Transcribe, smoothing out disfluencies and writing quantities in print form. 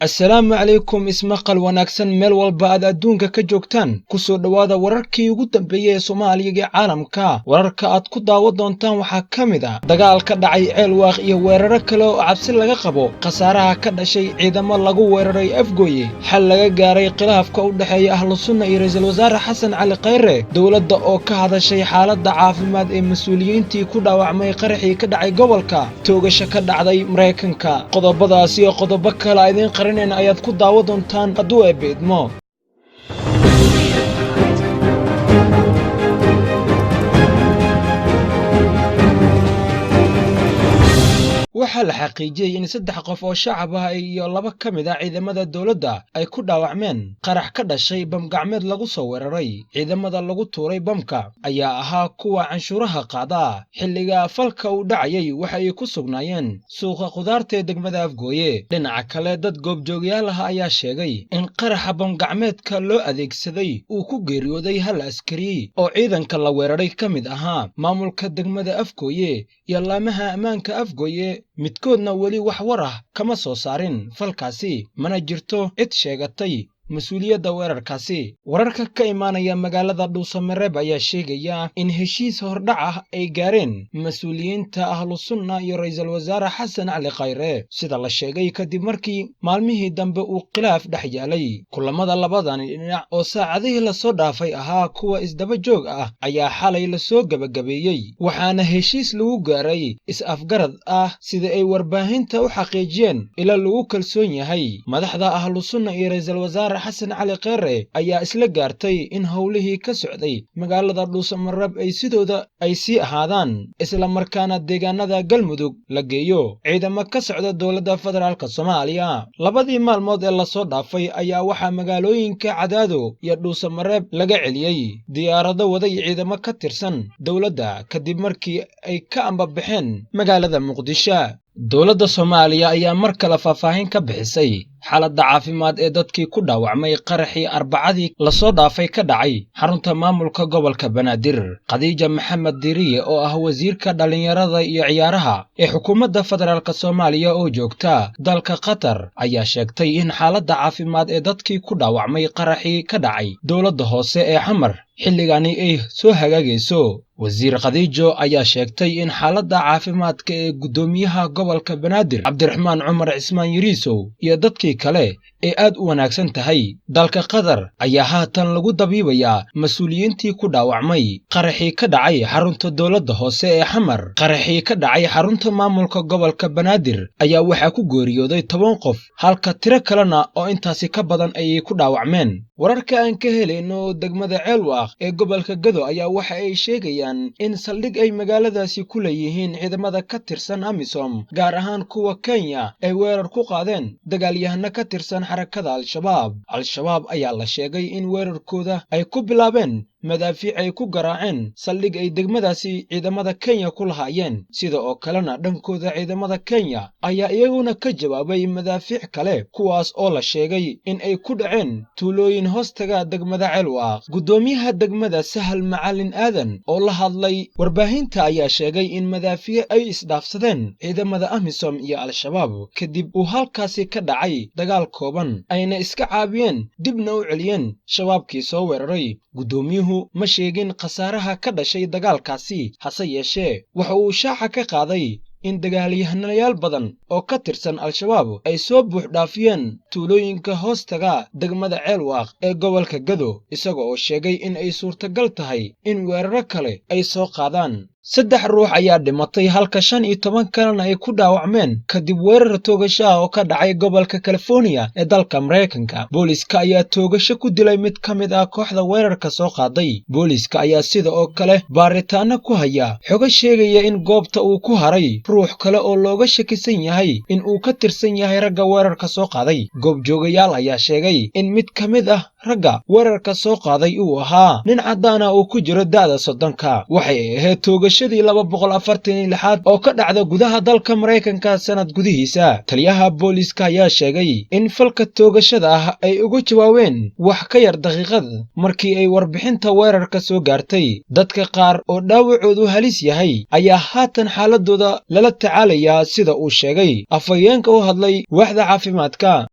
Assalaamu calaykum ismaqal wanaagsan meel walba aad adduunka ka joogtaan ku soo dhawaada wararkii ugu dambeeyay ee Soomaaliya iyo caalamka wararka aad ku daawan doontaan waxaa ka mid ah dagaal ka dhacay Ceelwaaq iyo weeraro kale oo cabsi laga qabo khasaaraha ka dhashay ciidamo lagu weeraray Afgooye xal laga gaaray khilaafka u dhaxeeya ahlu sunna iyo ra'iisul wasaare Xasan Cali Khayre dawladda oo ka hadashay xaaladda caafimaad ee mas'uuliyiintii ku dhaawacmay qaraxii ka dhacay gobolka toogasho ka dhacday Mareykanka qodobadaas iyo qodobo kale idin ayaad ku daawan doontaan hadduu eebidmo waxaa la xaqiijiyay in 3 qof oo shacab ah iyo 2 ka mid ah ciidamada dawladda ay ku dhaawacmeen qarax ka dhashay bam gacmeed lagu soo weeraray ciidamada lagu tuuray bamka ayaa ahaa kuwa canshuuraha qaada xilliga falka uu dhacayay waxa ay ku sugnaayeen suuqa khudaarta ee degmada Afgooye dhinaca kale dad goobjoogayaal ah ayaa sheegay in qaraxa bam gacmeedka loo adeegsaday uu ku geeriyooday hal askari oo ciidanka la weeraray ka mid ahaa maamulka degmada Afgooye iyo laamaha ammaanka Afgooye midkoodna weli wax war ah kama soo saarin falkaasi mana jirto cid sheegatay mas'uuliyadda weerarkaasi wararka ka imaanaya magaalada Dhuusamareeb ayaa sheegaya in heshiis hordhac ah ay gaareen mas'uuliyiinta ahlu sunna iyo ra'iisul wasaare Xasan Cali Khayre sida la sheegay kadib markii maalmihii dambe uu khilaaf dhex yaalay kulamada labadan dhinac oo saacadihii la soo dhaafay ahaa kuwa isdaba joog ah ayaa xalay la soo gabagabeeyay waxaana heshiis lagu gaaray is-afgarad ah sida ay warbaahinta u xaqiijiyeen ila lagu kalsoon yahay madaxda ahlu sunna iyo ra'iisul wasaare Xasan Cali Khayre ayaa isla gaartay in howlihii ka socday magaalada Dhuusamareeb ay sidooda ay sii ahaadaan isla markaana deegaanada Galmudug la geeyo ciidamo ka socda dawladda federaalka Soomaaliya labadii maalmood ee la soo dhaafay ayaa waxa magaalooyinka Cadaado iyo Dhuusamareeb laga celiyay diyaarado waday ciidamo ka tirsan dawladda kadib markii ay ka ambabaxeen magaalada Muqdisho dawladda Soomaaliya ayaa mar kale faahfaahin ka bixisay xaaladda caafimaad ee dadkii ku dhaawacmay qaraxii Arbacadii la soo dhaafay ka dhacay xarunta maamulka gobolka Banaadir Khadiija Maxamed Diriye oo ah wasiirka dhalinyarada iyo ciyaaraha ee xukuumadda federaalka Soomaaliya oo joogta dalka Qatar ayaa sheegtay in xaaladda caafimaad ee dadkii ku dhaawacmay qaraxii ka dhacay dawladda hoose ee Xamar xilligani ay soo hagaagayso wasiir Khadiijo ayaa sheegtay in xaaladda caafimaadka ee gudoomiyaha gobolka Banaadir Cabdiraxmaan Cumar Cismaan Yariisow iyo dadkii kale ee aad u wanaagsan tahay dalka Qatar ayaa haatan lagu dabiibayaa mas'uuliyiintii ku dhaawacmay qaraxii ka dhacay xarunta dawladda hoose ee Xamar qaraxii ka dhacay xarunta maamulka gobolka Banaadir ayaa waxa ku geeriyooday 10 qof halka tiro kalena oo intaasi ka badan ay ku dhaawacmeen wararka aan ka helayno degmada Ceelwaaq ee gobolka Gado ayaa waxa ay sheegayaan in saldhig ay magaaladaasi ku leeyihiin ciidamada ka tirsan AMISOM gaar ahaan kuwa Kenya ay weerar ku qaadeen dagaalyahano ka tirsan xarakada Al-Shabaab ayaa la sheegay in weerarkooda ay ku bilaabeen madaafiic ay ku garaaceen saldhig ay degmadaasi ciidamada Kenya ku lahaayeen sida oo kalena dhankooda ciidamada Kenya ayaa iyaguna ka jawaabay madaafiic kale kuwaas oo la sheegay in ay ku dhaceen tuulooyin hoostaga degmada Ceelwaaq gudoomiyaha degmada Sahal Macalin Aadan oo la hadlay warbaahinta ayaa sheegay in madaafiic ay isdhaafsadeen ciidamada AMISOM iyo Al-Shabaab kadib uu halkaasi ka dhacay dagaal kooban ayna iska caabiyeen dibna u celiyeen shabaabkii soo weeraray gudoomiyuhu ma sheegin khasaaraha ka dhashay dagaalkaasi hase yeeshee waxa uu shaaca ka qaaday in dagaalyahanayaal badan oo ka tirsan Al-Shabaab ay soo buux dhaafiyeen tuulooyinka hoostaga degmada Ceelwaaq ee gobolka Gado isagoo oo sheegay in ay suurtagal tahay in weeraro kale ay soo qaadaan 3 ruux ayaa dhimatay halka 15 kalena ay ku dhaawacmeen kadib weerar toogasho ah oo ka dhacay gobolka California ee dalka Mareykanka booliska ayaa toogasho ku dilay mid ka mid ah kooxda weerarka soo qaaday booliska ayaa sida oo kale baaritaano ku haya xogo sheegaya in goobta uu ku haray ruux kale oo looga shakisan yahay in uu ka tirsan yahay ragga weerarka soo qaaday goobjoogayaal ayaa sheegay in mid ka mid ah ragga weerarka soo qaaday uu ahaa nin cadaan ah oo ku jiro da'da 30 waxay ahayd toogashadii 246 oo ka dhacda gudaha dalka Mareykanka sanad gudihiisa taliyaha booliska ayaa sheegay in falka toogashada ah ay ugu jawaabeen wax ka yar daqiiqad markii ay warbixinta weerarka soo gaartay dadka qaar oo dhaawacoodu halis yahay ayaa haatan xaaladooda lala tacaalaya sida uu sheegay afhayeenka u hadlay waaxda caafimaadka